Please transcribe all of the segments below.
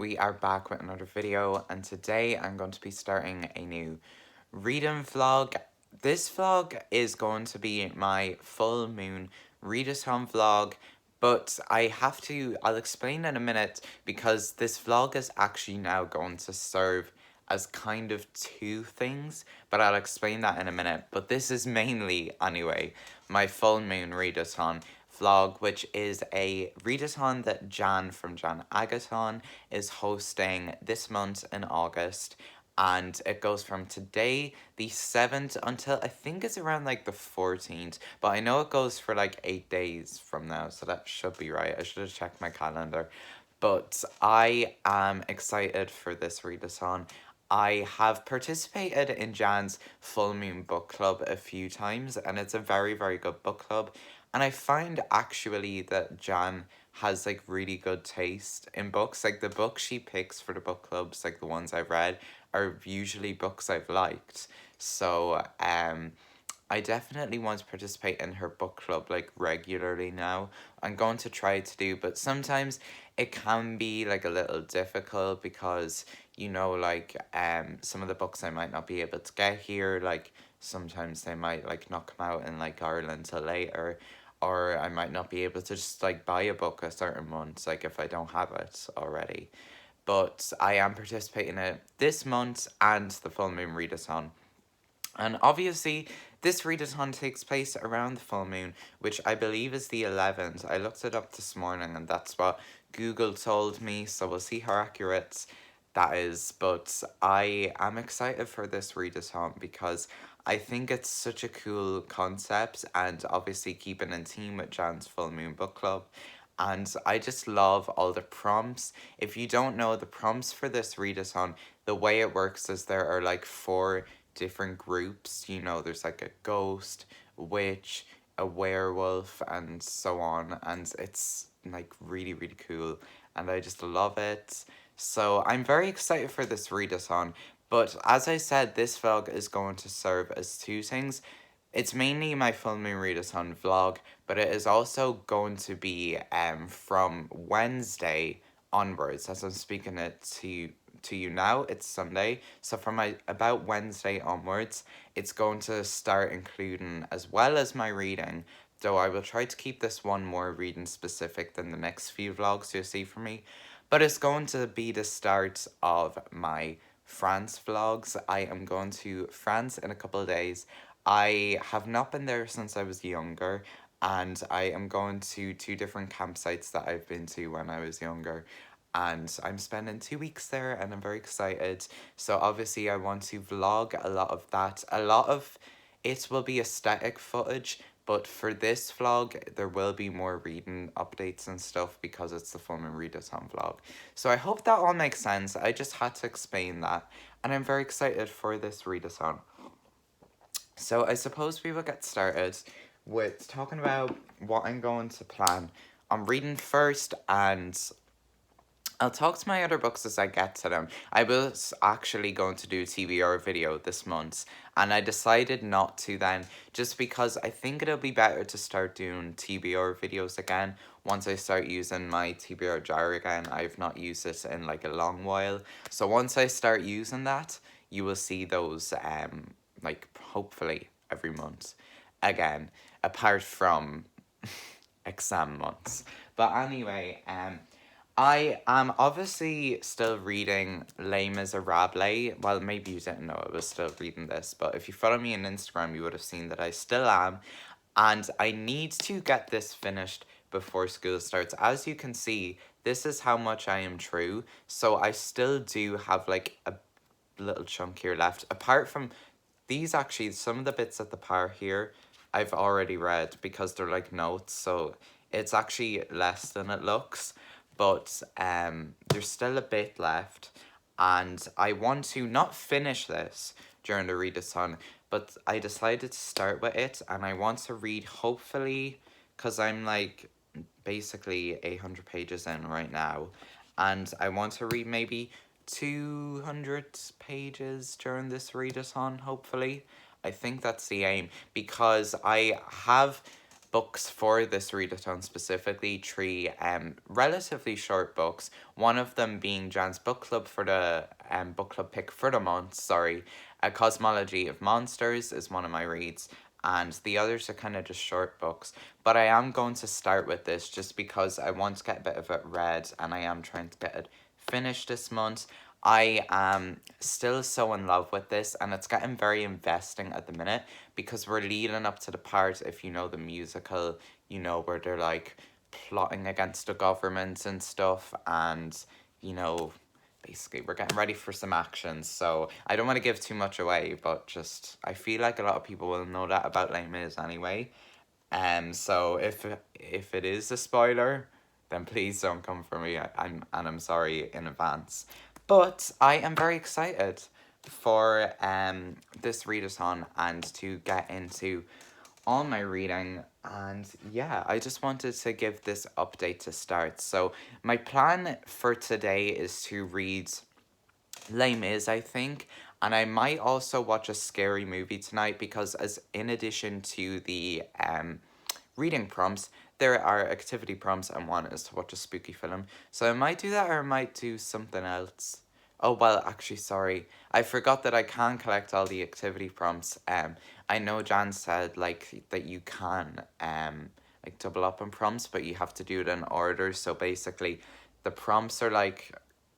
we are back with another video, and today I'm going to be starting a new reading vlog. This vlog is going to be my full moon readathon vlog, but I'll explain in a minute because this vlog is actually now going to serve as kind of two things, but I'll explain that in a minute. But this is mainly, anyway, my full moon readathon vlog, which is a readathon that Jan from Jan Agathon is hosting this month in August. And it goes from today, the 7th, until I think it's around like the 14th. But I know it goes for like 8 days from now, so that should be right. I should have checked my calendar. But I am excited for this readathon. I have participated in Jan's Full Moon Book Club a few times, and it's a very, very good book club. And I find actually that Jan has like really good taste in books. Like the books she picks for the book clubs, like the ones I've read, are usually books I've liked. So I definitely want to participate in her book club like regularly now. I'm going to try to do, but sometimes it can be like a little difficult because like some of the books I might not be able to get here, like sometimes they might like not come out in like Ireland till later, or I might not be able to just like buy a book a certain month, like if I don't have it already. But I am participating in it this month and the full moon readathon. And obviously, this readathon takes place around the full moon, which I believe is the 11th. I looked it up this morning and that's what Google told me, so we'll see how accurate that is. But I am excited for this readathon because I think it's such a cool concept, and obviously keeping in theme with Jan's Full Moon Book Club. And I just love all the prompts. If you don't know, the prompts for this readathon, the way it works is there are like four different groups. There's like a ghost, witch, a werewolf, and so on. And it's like really, really cool. And I just love it. So I'm very excited for this readathon. But as I said, this vlog is going to serve as two things. It's mainly my full moon readathon vlog, but it is also going to be from Wednesday onwards. As I'm speaking it to you now, it's Sunday. So from about Wednesday onwards, it's going to start including, as well as my reading, though I will try to keep this one more reading specific than the next few vlogs you'll see from me. But it's going to be the start of my France vlogs. I am going to France in a couple of days. I have not been there since I was younger, and I am going to two different campsites that I've been to when I was younger. And I'm spending 2 weeks there and I'm very excited. So obviously I want to vlog a lot of that. A lot of it will be aesthetic footage, but for this vlog, there will be more reading updates and stuff because it's the Fun and Readathon vlog. So I hope that all makes sense. I just had to explain that. And I'm very excited for this readathon. So I suppose we will get started with talking about what I'm going to plan on reading first, and I'll talk to my other books as I get to them. I was actually going to do a TBR video this month, and I decided not to then, just because I think it'll be better to start doing TBR videos again once I start using my TBR jar again. I've not used it in like a long while. So once I start using that, you will see those like hopefully every month again, apart from exam months. But anyway, I am obviously still reading Les Miserables. Well, maybe you didn't know I was still reading this, but if you follow me on Instagram, you would have seen that I still am. And I need to get this finished before school starts. As you can see, this is how much I am true. So I still do have like a little chunk here left. Apart from these, actually, some of the bits at the part here, I've already read because they're like notes. So it's actually less than it looks. But there's still a bit left, and I want to not finish this during the readathon, but I decided to start with it, and I want to read, hopefully, because I'm like basically 800 pages in right now, and I want to read maybe 200 pages during this readathon, hopefully. I think that's the aim, because I have books for this readathon, specifically three relatively short books. One of them being Jan's book club for the book club pick for the month. Sorry, A Cosmology of Monsters is one of my reads, and the others are kind of just short books. But I am going to start with this just because I want to get a bit of it read, and I am trying to get it finished this month. I am still so in love with this, and it's getting very investing at the minute because we're leading up to the part, if you know the musical, you know, where they're like plotting against the government and stuff, and you know, basically we're getting ready for some action. So I don't want to give too much away, but just I feel like a lot of people will know that about Les Mis anyway. So if it is a spoiler, then please don't come for me. I'm sorry in advance. But I am very excited for this readathon and to get into all my reading. And yeah, I just wanted to give this update to start. So my plan for today is to read Les Mis, I think, and I might also watch a scary movie tonight because as in addition to the reading prompts, there are activity prompts, and one is to watch a spooky film. So I might do that, or I might do something else. Oh well, actually, sorry, I forgot that I can collect all the activity prompts. I know Jan said like that you can like double up on prompts, but you have to do it in order. So basically, the prompts are like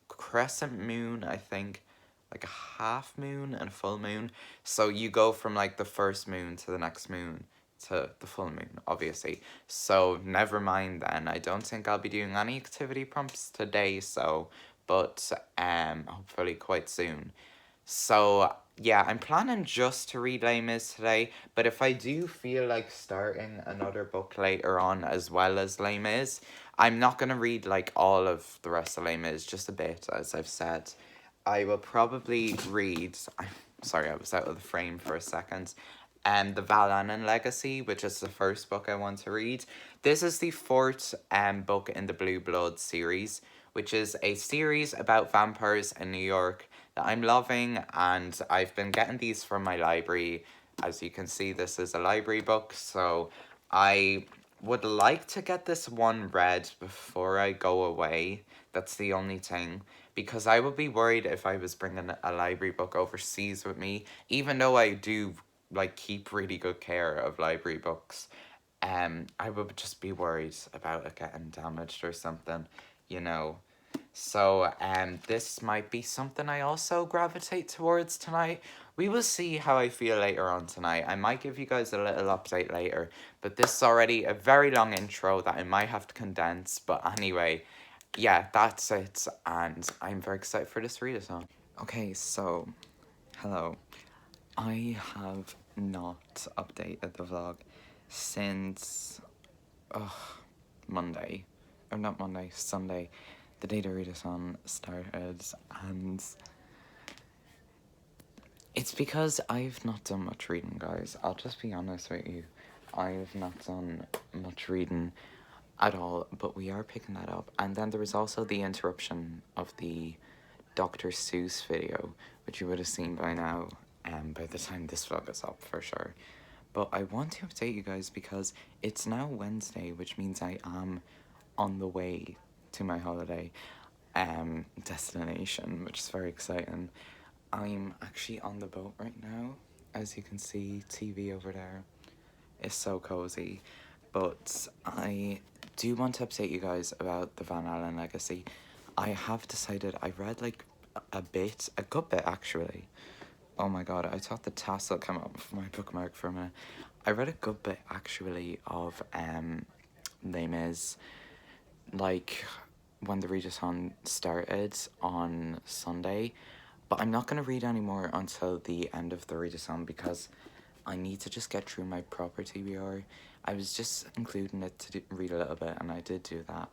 crescent moon, I think, like a half moon and a full moon. So you go from like the first moon to the next moon to the full moon, obviously. So never mind then. I don't think I'll be doing any activity prompts today, so but hopefully quite soon. So yeah, I'm planning just to read Les Mis today, but if I do feel like starting another book later on as well as Les Mis, I'm not gonna read like all of the rest of Les Mis, just a bit, as I've said. I will probably read. I'm sorry, I was out of the frame for a second. The Val Annan Legacy, which is the first book I want to read. This is the fourth book in the Blue Blood series, which is a series about vampires in New York that I'm loving, and I've been getting these from my library. As you can see, this is a library book, so I would like to get this one read before I go away. That's the only thing, because I would be worried if I was bringing a library book overseas with me, even though I do like keep really good care of library books. I would just be worried about it getting damaged or something, you know. So this might be something I also gravitate towards tonight. We will see how I feel later on tonight. I might give you guys a little update later, but this is already a very long intro that I might have to condense. But anyway, yeah, that's it, and I'm very excited for this readathon. Okay, so hello. I have not updated the vlog since Monday, or not Monday, Sunday, the day the readathon started, and it's because I've not done much reading, guys. I'll just be honest with you. I've not done much reading at all, but we are picking that up. And then there was also the interruption of the Dr. Seuss video, which you would have seen by now, by the time this vlog is up for sure. But I want to update you guys because it's now Wednesday, which means I am on the way to my holiday destination, which is very exciting. I'm actually on the boat right now. As you can see, TV over there is so cozy. But I do want to update you guys about the Van Allen Legacy. I have decided, I read like a good bit actually. Oh my god, I thought the tassel came off my bookmark for a minute. I read a good bit actually of Les Mis, like when the readathon started on Sunday, but I'm not going to read anymore until the end of the readathon because I need to just get through my proper TBR. I was just including it to read a little bit, and I did do that.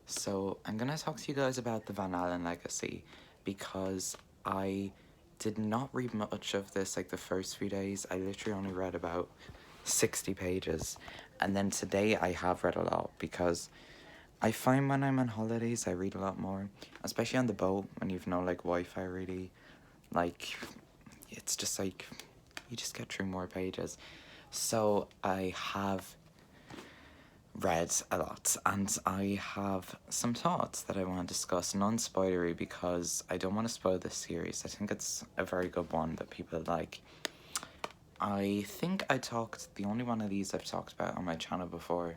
So I'm going to talk to you guys about the Van Allen Legacy because I did not read much of this like the first few days. I literally only read about 60 pages, and then today I have read a lot because I find when I'm on holidays I read a lot more, especially on the boat when you've no like Wi-Fi really. Like, it's just like you just get through more pages. So I have read a lot, and I have some thoughts that I want to discuss, non-spoilery, because I don't want to spoil this series. I think it's a very good one that people like. I think the only one of these I've talked about on my channel before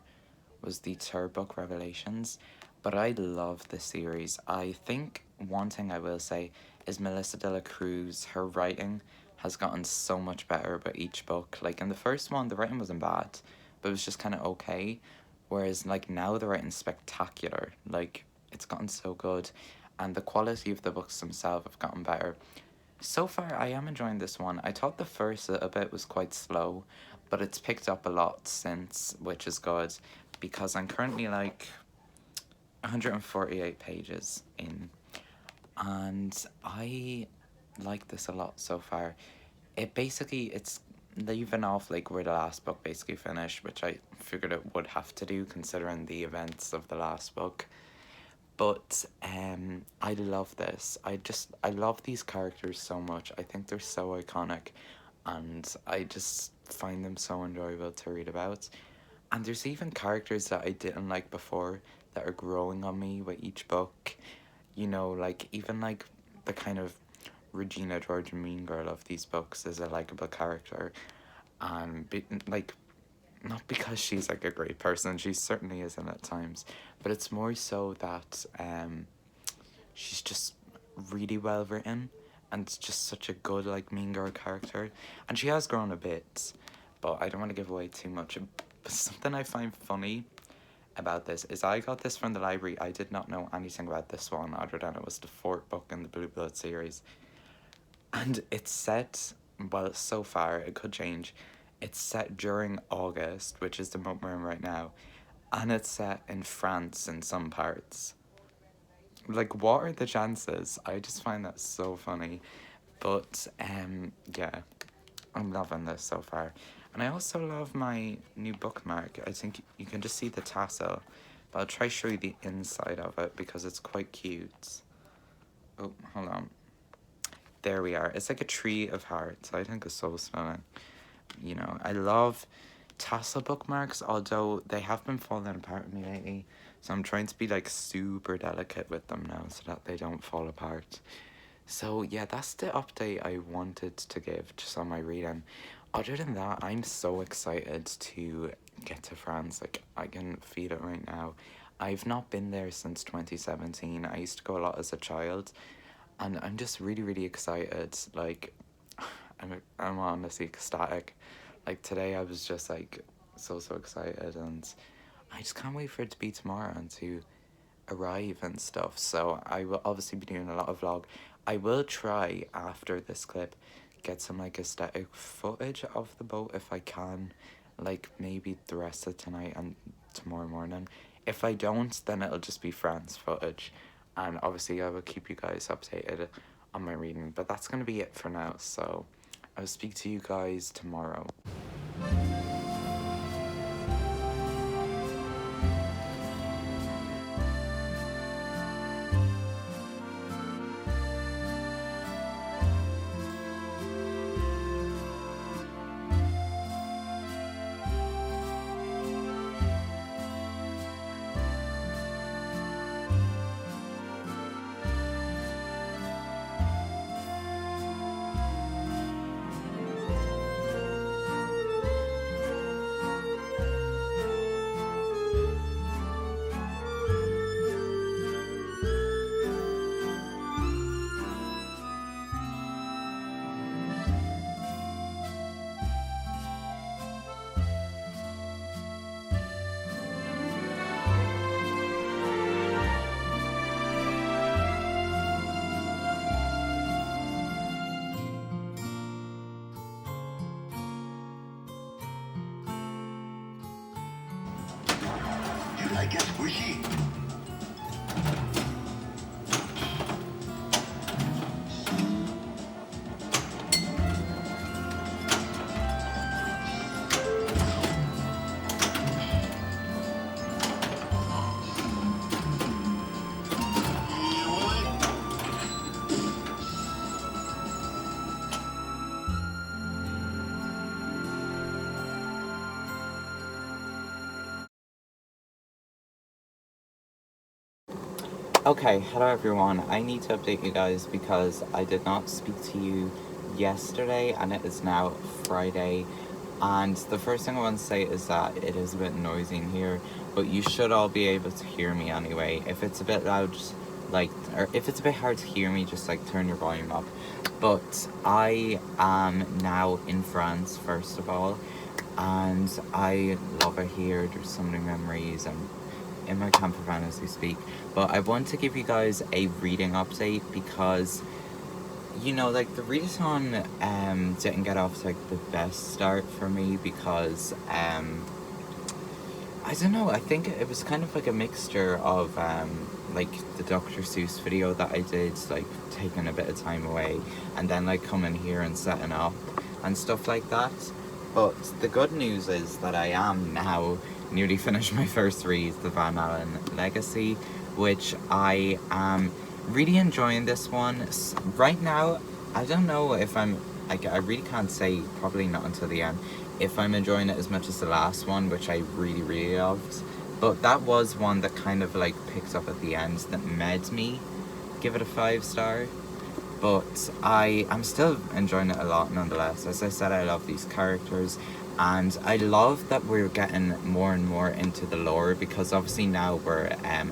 was the third book, Revelations, but I love this series. I think one thing I will say is Melissa de la Cruz, her writing has gotten so much better about each book. Like in the first one, the writing wasn't bad, but it was just kind of okay. Whereas like now the writing's spectacular. Like it's gotten so good, and the quality of the books themselves have gotten better. So far, I am enjoying this one. I thought the first little bit was quite slow, but it's picked up a lot since, which is good, because I'm currently like 148 pages in, and I like this a lot so far. It's leaving off like where the last book basically finished, which I figured it would have to do considering the events of the last book. But I love this. I love these characters so much. I think they're so iconic, and I just find them so enjoyable to read about. And there's even characters that I didn't like before that are growing on me with each book. You know, like even like the kind of Regina George mean girl of these books is a likable character, and like not because she's like a great person, she certainly isn't at times, but it's more so that she's just really well written, and it's just such a good like mean girl character, and she has grown a bit, but I don't want to give away too much. But something I find funny about this is I got this from the library. I did not know anything about this one other than it was the fourth book in the Blue Blood series, and it's set, well, so far it could change, it's set during August, which is the month we're in right now, and it's set in France in some parts. Like, what are the chances? I just find that so funny. But, yeah, I'm loving this so far. And I also love my new bookmark. I think you can just see the tassel, but I'll try to show you the inside of it because it's quite cute. Oh, hold on. There we are. It's like a tree of hearts. I think it's so stunning. You know, I love tassel bookmarks, although they have been falling apart with me lately. So I'm trying to be like super delicate with them now so that they don't fall apart. So yeah, that's the update I wanted to give just on my reading. Other than that, I'm so excited to get to France. Like, I can feel it right now. I've not been there since 2017. I used to go a lot as a child, and I'm just really, really excited. Like, I'm honestly ecstatic. Like, today I was just like so excited, and I just can't wait for it to be tomorrow and to arrive and stuff. So I will obviously be doing a lot of vlog. I will try after this clip get some like aesthetic footage of the boat if I can, like maybe the rest of tonight and tomorrow morning. If I don't, then it'll just be France footage, and obviously I will keep you guys updated on my reading. But that's gonna be it for now, so I'll speak to you guys tomorrow. You like it squishy? Okay, hello everyone. I need to update you guys because I did not speak to you yesterday and it is now Friday. And the first thing I want to say is that it is a bit noisy in here, but you should all be able to hear me anyway. If it's a bit loud, or if it's a bit hard to hear me, just like turn your volume up. But I am now in France, first of all, and I love it here. There's so many memories. I'm in my camper van as we speak. But I want to give you guys a reading update because, you know, like the readathon didn't get off to like the best start for me because I don't know, I think it was kind of like a mixture of like the Dr. Seuss video that I did, like taking a bit of time away and then like coming here and setting up and stuff like that. But the good news is that I am now nearly finished my first read, The Van Allen Legacy, which I am really enjoying this one. Right now, I don't know if I really can't say, probably not until the end, if I'm enjoying it as much as the last one, which I really, really loved. But that was one that kind of like picked up at the end that made me give it a 5-star. But I'm still enjoying it a lot nonetheless. As I said, I love these characters. And I love that we're getting more and more into the lore because obviously now we're at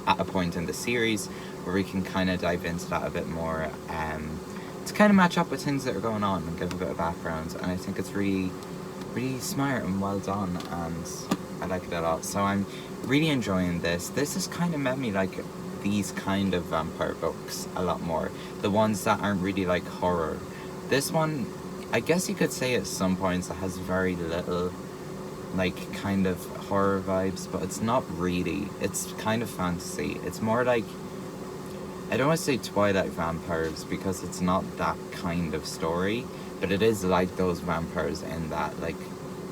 a point in the series where we can kind of dive into that a bit more to kind of match up with things that are going on and give a bit of background. And I think it's really, really smart and well done, and I like it a lot. So I'm really enjoying this. This has kind of made me like these kind of vampire books a lot more. The ones that aren't really like horror. This one, I guess you could say at some points it has very little like kind of horror vibes, but it's not really. It's kind of fantasy. It's more like, I don't want to say Twilight vampires because it's not that kind of story, but it is like those vampires in that, like,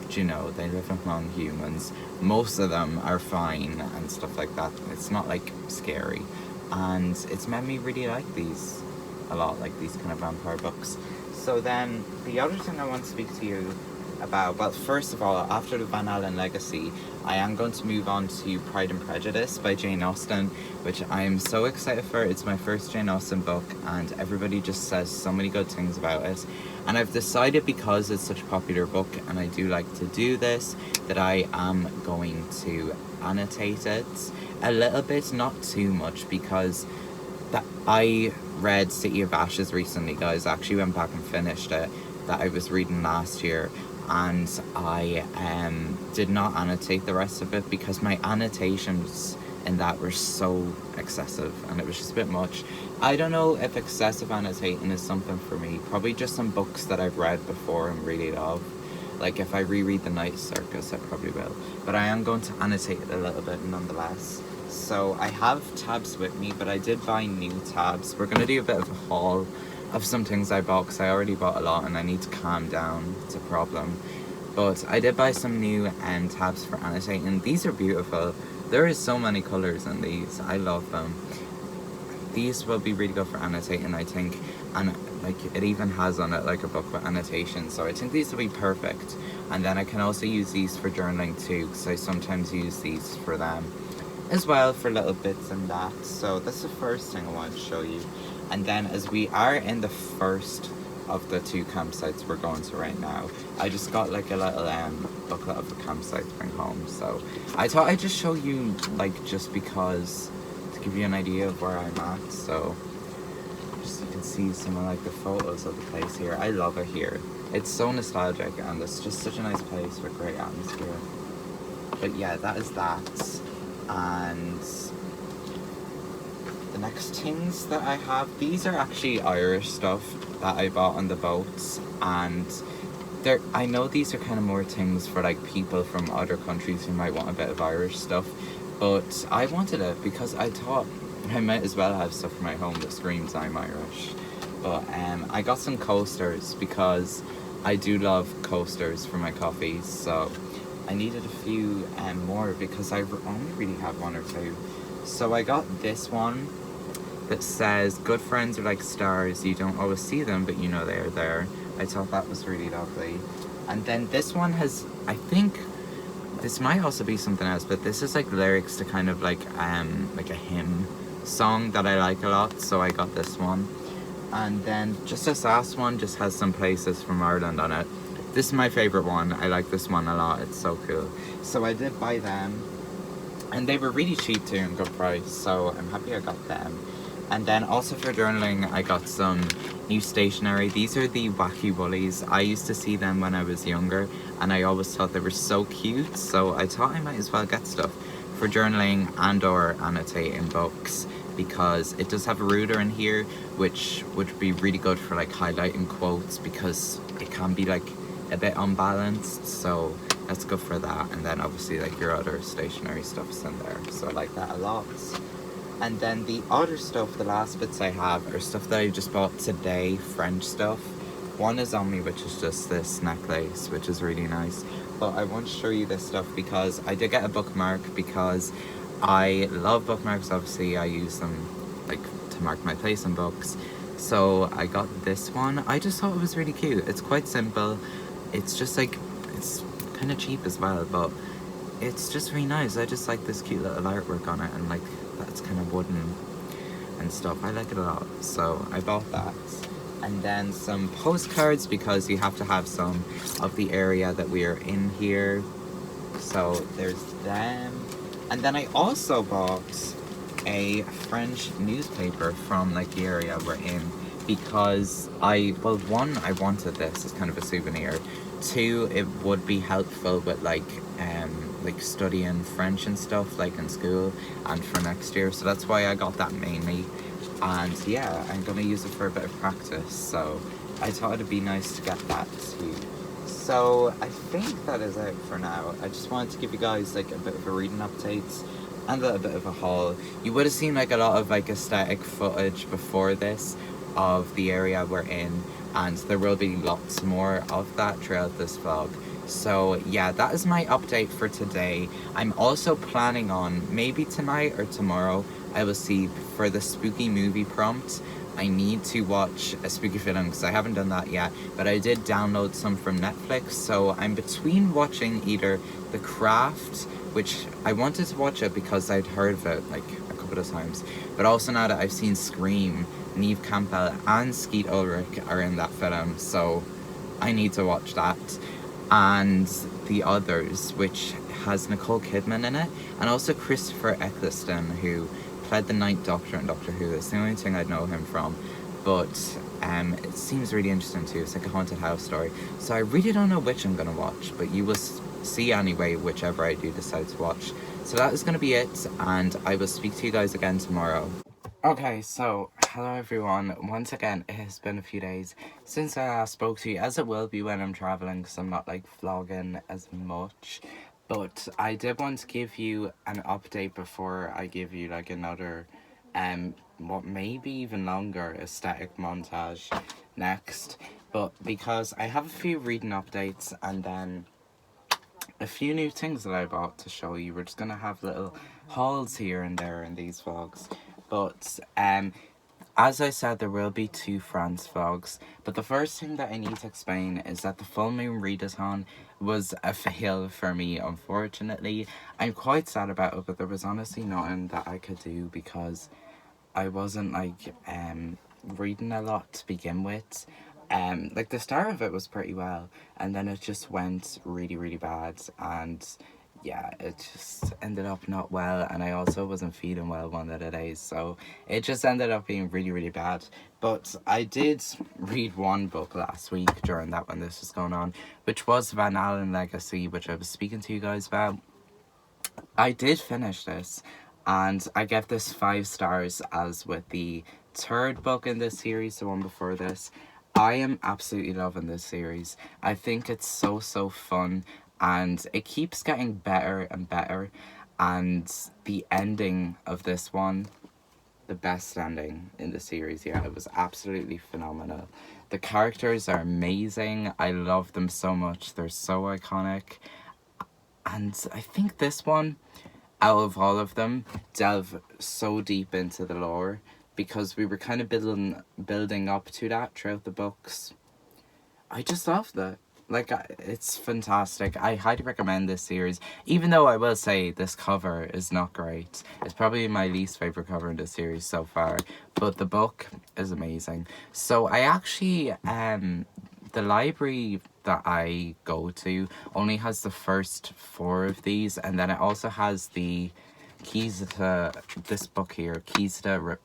you know, they live among humans. Most of them are fine and stuff like that. It's not like scary, and it's made me really like these a lot, like these kind of vampire books. So then the other thing I want to speak to you about, well, first of all, after the Van Allen Legacy, I am going to move on to Pride and Prejudice by Jane Austen, which I am so excited for. It's my first Jane Austen book, and everybody just says so many good things about it. And I've decided, because it's such a popular book, and I do like to do this, that I am going to annotate it a little bit, not too much, because I read City of Ashes recently, guys. I actually went back and finished it, that I was reading last year, and I did not annotate the rest of it because my annotations in that were so excessive and it was just a bit much. I don't know if excessive annotating is something for me. Probably just some books that I've read before and really love. Like if I reread The Night Circus, I probably will. But I am going to annotate it a little bit nonetheless. So I have tabs with me, but I did buy new tabs. We're going to do a bit of a haul of some things I bought because I already bought a lot and I need to calm down. It's a problem. But I did buy some new tabs for annotating. These are beautiful. There is so many colours in these. I love them. These will be really good for annotating, I think. And like it even has on it like a book with annotations. So I think these will be perfect. And then I can also use these for journaling too, because I sometimes use these for them as well, for little bits and that. So that's the first thing I want to show you. And then as we are in the first of the 2 campsites we're going to right now, I just got like a little booklet of the campsite to bring home. So I thought I'd just show you, like, just because, to give you an idea of where I'm at. So just you can see some of like the photos of the place here. I love it here. It's so nostalgic and it's just such a nice place with great atmosphere. But yeah, that is that. And the next things that I have, these are actually Irish stuff that I bought on the boats, and I know these are kind of more things for like people from other countries who might want a bit of Irish stuff, but I wanted it because I thought I might as well have stuff from my home that screams I'm Irish. But I got some coasters because I do love coasters for my coffees, so I needed a few more because I only really have 1 or 2. So I got this one that says, "Good friends are like stars, you don't always see them, but you know they are there." I thought that was really lovely. And then this one has, I think, this might also be something else, but this is like lyrics to kind of like a hymn song that I like a lot, so I got this one. And then just this last one just has some places from Ireland on it. This is my favourite one. I like this one a lot. It's so cool. So I did buy them. And they were really cheap too and good price. So I'm happy I got them. And then also for journaling, I got some new stationery. These are the Wacky Woolies. I used to see them when I was younger. And I always thought they were so cute. So I thought I might as well get stuff for journaling and or annotating books, because it does have a ruler in here, which would be really good for like highlighting quotes, because it can be like a bit unbalanced, so that's good for that. And then obviously like your other stationery stuff's in there, so I like that a lot. And then the other stuff, the last bits I have, are stuff that I just bought today, French stuff. One is on me, which is just this necklace, which is really nice. But I want to show you this stuff because I did get a bookmark, because I love bookmarks. Obviously I use them like to mark my place in books. So I got this one. I just thought it was really cute. It's quite simple. It's just like, it's kind of cheap as well, but it's just really nice. I just like this cute little artwork on it, and like that's kind of wooden and stuff. I like it a lot, so I bought that. And then some postcards, because you have to have some of the area that we are in here. So there's them. And then I also bought a French newspaper from like the area we're in, because one, I wanted this as kind of a souvenir. Two, it would be helpful with like studying French and stuff like in school and for next year. So that's why I got that mainly. And yeah, I'm gonna use it for a bit of practice, so I thought it'd be nice to get that too. So I think that is it for now. I just wanted to give you guys like a bit of a reading update and a bit of a haul. You would have seen like a lot of like aesthetic footage before this of the area we're in, and there will be lots more of that throughout this vlog. So yeah, that is my update for today. I'm also planning on, maybe tonight or tomorrow, I will see for the spooky movie prompt, I need to watch a spooky film, because I haven't done that yet, but I did download some from Netflix. So I'm between watching either The Craft, which I wanted to watch it because I'd heard of it like a couple of times, but also now that I've seen Scream, Neve Campbell and Skeet Ulrich are in that film, so I need to watch that. And The Others, which has Nicole Kidman in it, and also Christopher Eccleston, who played the Ninth Doctor in Doctor Who. It's the only thing I know him from, but it seems really interesting too. It's like a haunted house story, so I really don't know which I'm gonna watch, but you will see anyway whichever I do decide to watch. So that is gonna be it, and I will speak to you guys again tomorrow. Okay, so hello everyone. Once again, it has been a few days since I last spoke to you, as it will be when I'm traveling, because I'm not like vlogging as much. But I did want to give you an update before I give you like another what maybe even longer aesthetic montage next. But because I have a few reading updates and then a few new things that I bought to show you. We're just gonna have little hauls here and there in these vlogs. But as I said, there will be 2 France vlogs, but the first thing that I need to explain is that the full moon readathon was a fail for me, unfortunately. I'm quite sad about it, but there was honestly nothing that I could do, because I wasn't like reading a lot to begin with. Like the start of it was pretty well, and then it just went really, really bad, and yeah, it just ended up not well, and I also wasn't feeling well one of the days, so it just ended up being really, really bad. But I did read one book last week during that when this was going on, which was Van Allen Legacy, which I was speaking to you guys about. I did finish this, and I gave this 5 stars, as with the 3rd book in this series, the one before this. I am absolutely loving this series. I think it's so fun, and it keeps getting better and better. And the ending of this one, the best ending in the series, yeah, it was absolutely phenomenal. The characters are amazing. I love them so much. They're so iconic. And I think this one, out of all of them, delve so deep into the lore, because we were kind of building up to that throughout the books. I just loved it. like, it's fantastic. I highly recommend this series, even though I will say this cover is not great. It's probably my least favorite cover in the series so far, but the book is amazing. So I actually, the library that I go to only has the first 4 of these, and then it also has the keys to this book here, keys to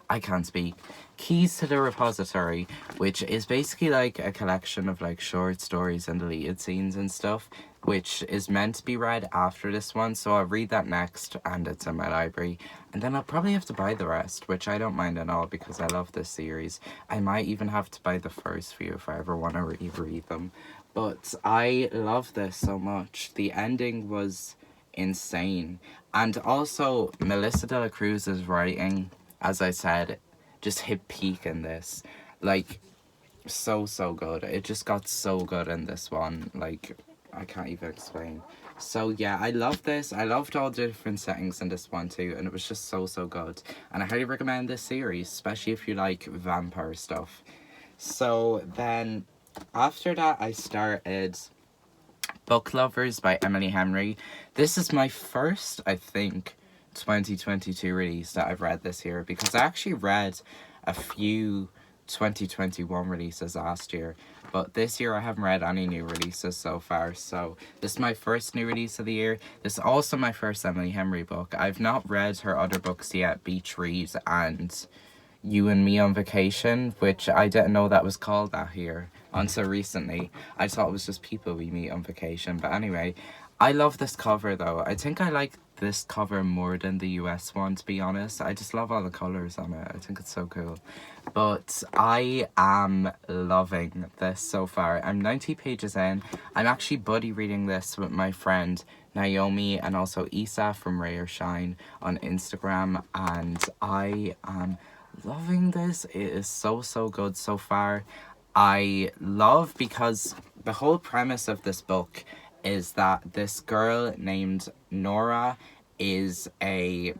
I can't speak. Keys to the Repository, which is basically like a collection of like short stories and deleted scenes and stuff, which is meant to be read after this one. So I'll read that next, and it's in my library. And then I'll probably have to buy the rest, which I don't mind at all because I love this series. I might even have to buy the first few if I ever want to reread them. But I love this so much. The ending was insane. And also, Melissa de la Cruz's writing, as I said, just hit peak in this. Like, so good. It just got so good in this one. Like, I can't even explain. So yeah, I love this. I loved all the different settings in this one too, and it was just so good. And I highly recommend this series, especially if you like vampire stuff. So then, after that, I started Book Lovers by Emily Henry. This is my first, I think, 2022 release that I've read this year, because I actually read a few 2021 releases last year, but this year I haven't read any new releases so far. So this is my first new release of the year. This is also my first Emily Henry book. I've not read her other books yet, Beach Read and You and Me on Vacation, which I didn't know that was called that here until recently. I thought it was just people we meet on vacation. But anyway, I love this cover though. I think I like this cover more than the US one, to be honest. I just love all the colours on it. I think it's so cool. But I am loving this so far. I'm 90 pages in. I'm actually buddy reading this with my friend Naomi and also Isa from Ray or Shine on Instagram, and I am loving this. It is so good so far. I love because the whole premise of this book is that this girl named Nora is a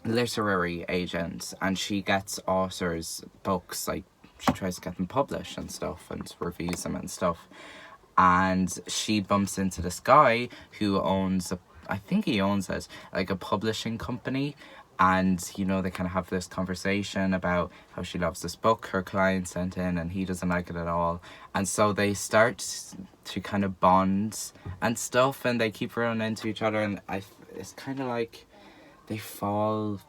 literary agent, and she gets authors' books, like she tries to get them published and stuff and reviews them and stuff. And she bumps into this guy who owns I think he owns it, like a publishing company. And, you know, they kind of have this conversation about how she loves this book her client sent in and he doesn't like it at all. And so they start to kind of bond and stuff, and they keep running into each other. And it's kind of like they fall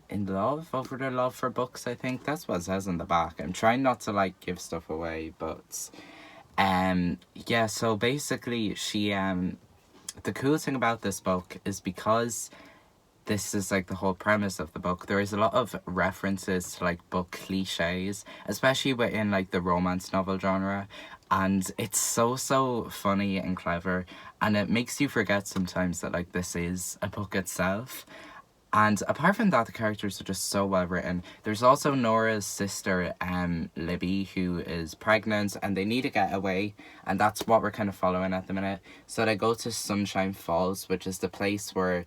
in love over their love for books, I think. That's what it says in the back. I'm trying not to, like, give stuff away, but... yeah, so basically she... the cool thing about this book is because... this is like the whole premise of the book. There is a lot of references to like book cliches, especially within like the romance novel genre, and it's so funny and clever, and it makes you forget sometimes that like this is a book itself. And apart from that, the characters are just so well written. There's also Nora's sister, Libby, who is pregnant, and they need to get away, and that's what we're kind of following at the minute. So they go to Sunshine Falls, which is the place where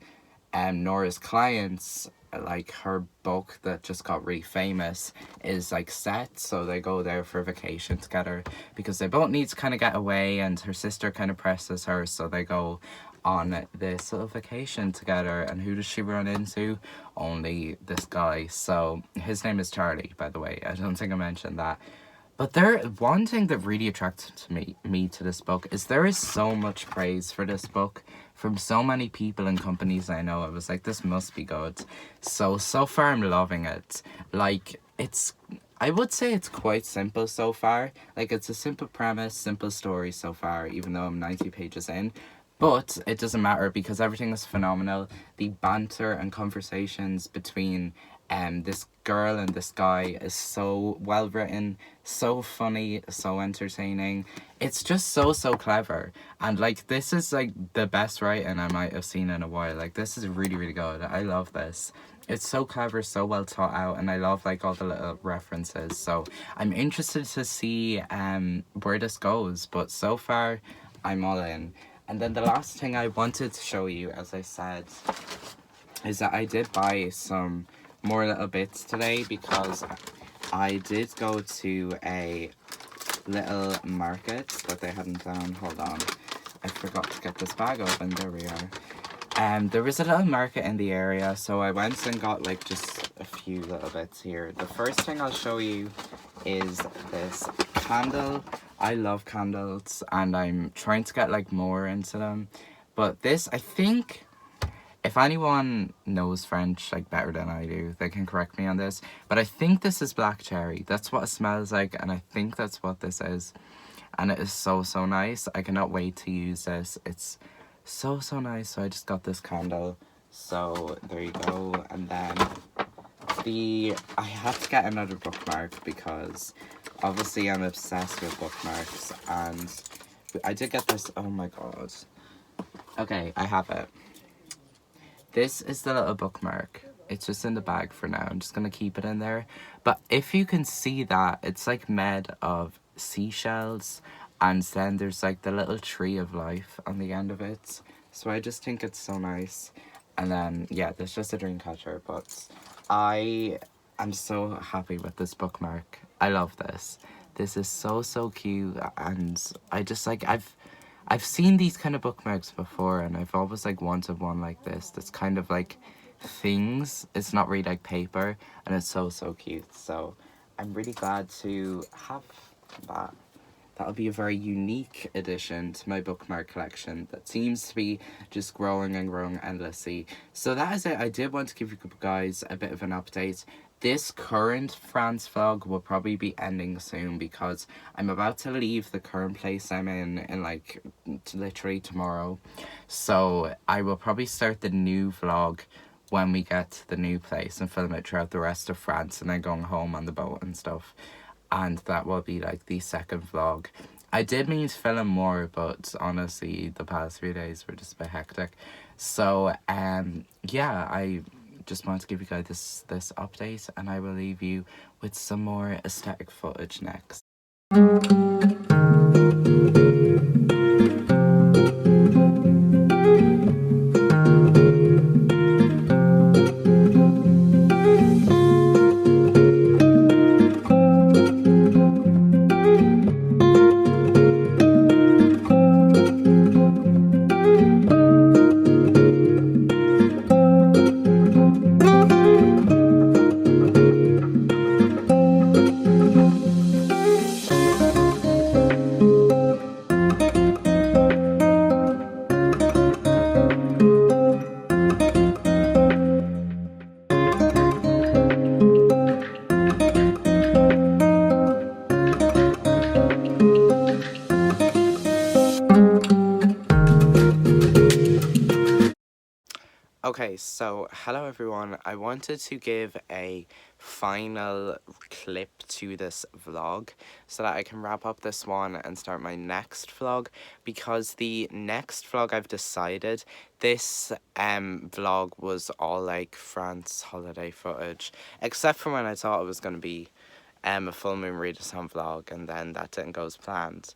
Nora's clients, like her book that just got really famous, is like set. So they go there for a vacation together because they both need to kind of get away, and her sister kind of presses her, so they go on this little vacation together. And who does she run into? Only this guy. So his name is Charlie, by the way. I don't think I mentioned that. But one thing that really attracted me to this book is there is so much praise for this book from so many people and companies I know. I was like, this must be good. So far I'm loving it. Like, I would say it's quite simple so far. Like, it's a simple premise, simple story so far, even though I'm 90 pages in. But it doesn't matter because everything is phenomenal. The banter and conversations between this girl and this guy is so well written, so funny, so entertaining. It's just so clever. And like, this is like the best writing I might have seen in a while. Like, this is really good. I love this. It's so clever, so well thought out, and I love like all the little references. So I'm interested to see where this goes, but so far I'm all in. And then the last thing I wanted to show you, as I said, is that I did buy some more little bits today because I did go to a little market that they hadn't done. Hold on. I forgot to get this bag open. There we are. There was a little market in the area, so I went and got like just a few little bits here. The first thing I'll show you is this candle. I love candles and I'm trying to get like more into them. But this, I think, if anyone knows French like better than I do, they can correct me on this. But I think this is black cherry. That's what it smells like, and I think that's what this is. And it is so, so nice. I cannot wait to use this. It's so, so nice. So I just got this candle. So there you go. And then I had to get another bookmark because obviously I'm obsessed with bookmarks. And I did get this. Oh my god. Okay, I have it. This is the little bookmark. It's just in the bag for now. I'm just going to keep it in there. But if you can see that, it's like made of seashells. And then there's like the little tree of life on the end of it. So I just think it's so nice. And then, yeah, there's just a dream catcher. But I am so happy with this bookmark. I love this. This is so, so cute. And I just like, I've seen these kind of bookmarks before, and I've always like wanted one like this. That's kind of like things. It's not really like paper, and it's so, so cute. So I'm really glad to have that. That'll be a very unique addition to my bookmark collection that seems to be just growing and growing endlessly. So that is it. I did want to give you guys a bit of an update. This current France vlog will probably be ending soon because I'm about to leave the current place I'm in like literally tomorrow. So I will probably start the new vlog when we get to the new place and film it throughout the rest of France and then going home on the boat and stuff. And that will be like the second vlog. I did mean to film more, but honestly the past few days were just a bit hectic. So yeah, I just wanted to give you guys this update, and I will leave you with some more aesthetic footage next. Okay, so hello everyone. I wanted to give a final clip to this vlog so that I can wrap up this one and start my next vlog, because the next vlog I've decided, this vlog was all like France holiday footage, except for when I thought it was going to be a full moon readathon vlog, and then that didn't go as planned.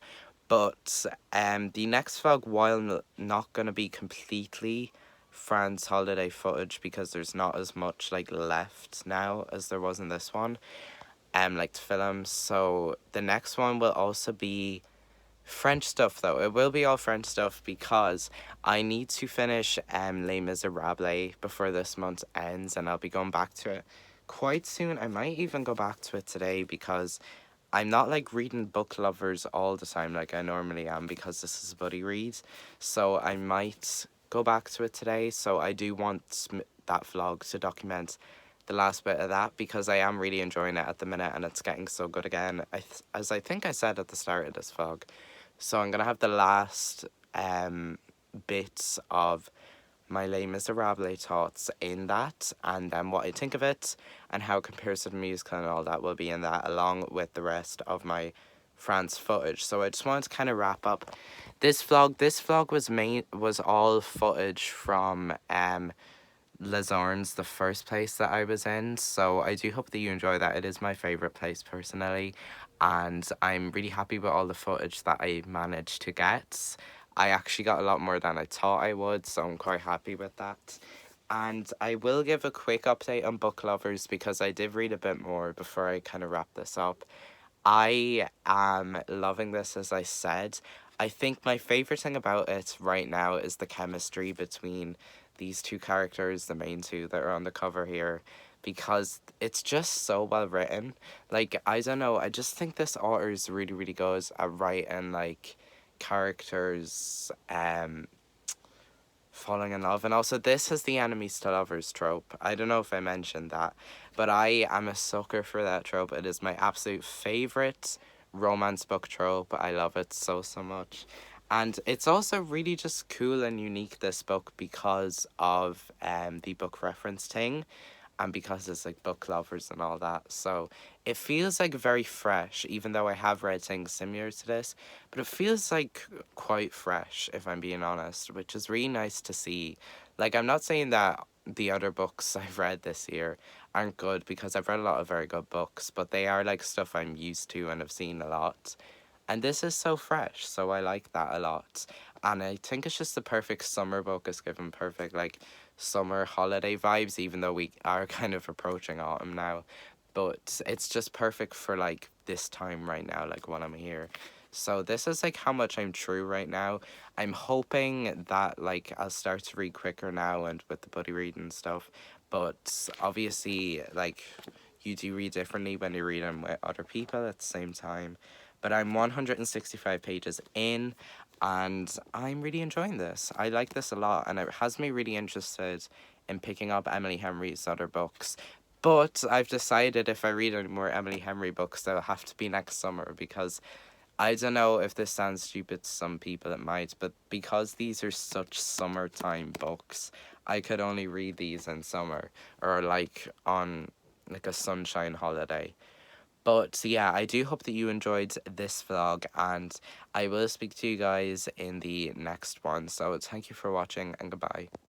But the next vlog, while not going to be completely France holiday footage because there's not as much like left now as there was in this one, like to film, so the next one will also be French stuff though. It will be all French stuff because I need to finish Les Miserables before this month ends, and I'll be going back to it quite soon. I might even go back to it today because I'm not like reading book lovers all the time like I normally am, because this is a buddy read. So I might go back to it today. So I do want that vlog to document the last bit of that, because I am really enjoying it at the minute and it's getting so good again, as I think I said at the start of this vlog. So I'm going to have the last bits of my Les Miserables thoughts in that, and then what I think of it and how it compares to the musical and all that will be in that, along with the rest of my France footage. So I just wanted to kind of wrap up this vlog. This vlog was all footage from Les Ormes, the first place that I was in. So I do hope that you enjoy that. It is my favourite place personally, and I'm really happy with all the footage that I managed to get. I actually got a lot more than I thought I would, so I'm quite happy with that. And I will give a quick update on book lovers because I did read a bit more before I kind of wrap this up. I am loving this, as I said. I think my favorite thing about it right now is the chemistry between these two characters, the main two that are on the cover here, because it's just so well written. Like, I don't know, I just think this author is really, really good at writing, like, characters falling in love. And also, this has the enemies to lovers trope. I don't know if I mentioned that, but I am a sucker for that trope. It is my absolute favorite romance book trope. I love it so, so much. And it's also really just cool and unique, this book, because of the book reference thing and because it's like book lovers and all that. So it feels like very fresh, even though I have read things similar to this, but it feels like quite fresh, if I'm being honest, which is really nice to see. Like, I'm not saying that the other books I've read this year aren't good, because I've read a lot of very good books, but they are like stuff I'm used to and have seen a lot. And this is so fresh, so I like that a lot. And I think it's just the perfect summer book. It's given perfect, like, summer holiday vibes, even though we are kind of approaching autumn now. But it's just perfect for, like, this time right now, like, when I'm here. So this is, like, how much I'm true right now. I'm hoping that, like, I'll start to read quicker now and with the buddy reading and stuff. But obviously, like, you do read differently when you read them with other people at the same time. But I'm 165 pages in, and I'm really enjoying this. I like this a lot, and it has me really interested in picking up Emily Henry's other books. But I've decided if I read any more Emily Henry books, they'll have to be next summer, because I don't know if this sounds stupid to some people, it might, but because these are such summertime books, I could only read these in summer, or like on like a sunshine holiday. But yeah, I do hope that you enjoyed this vlog, and I will speak to you guys in the next one. So thank you for watching, and goodbye.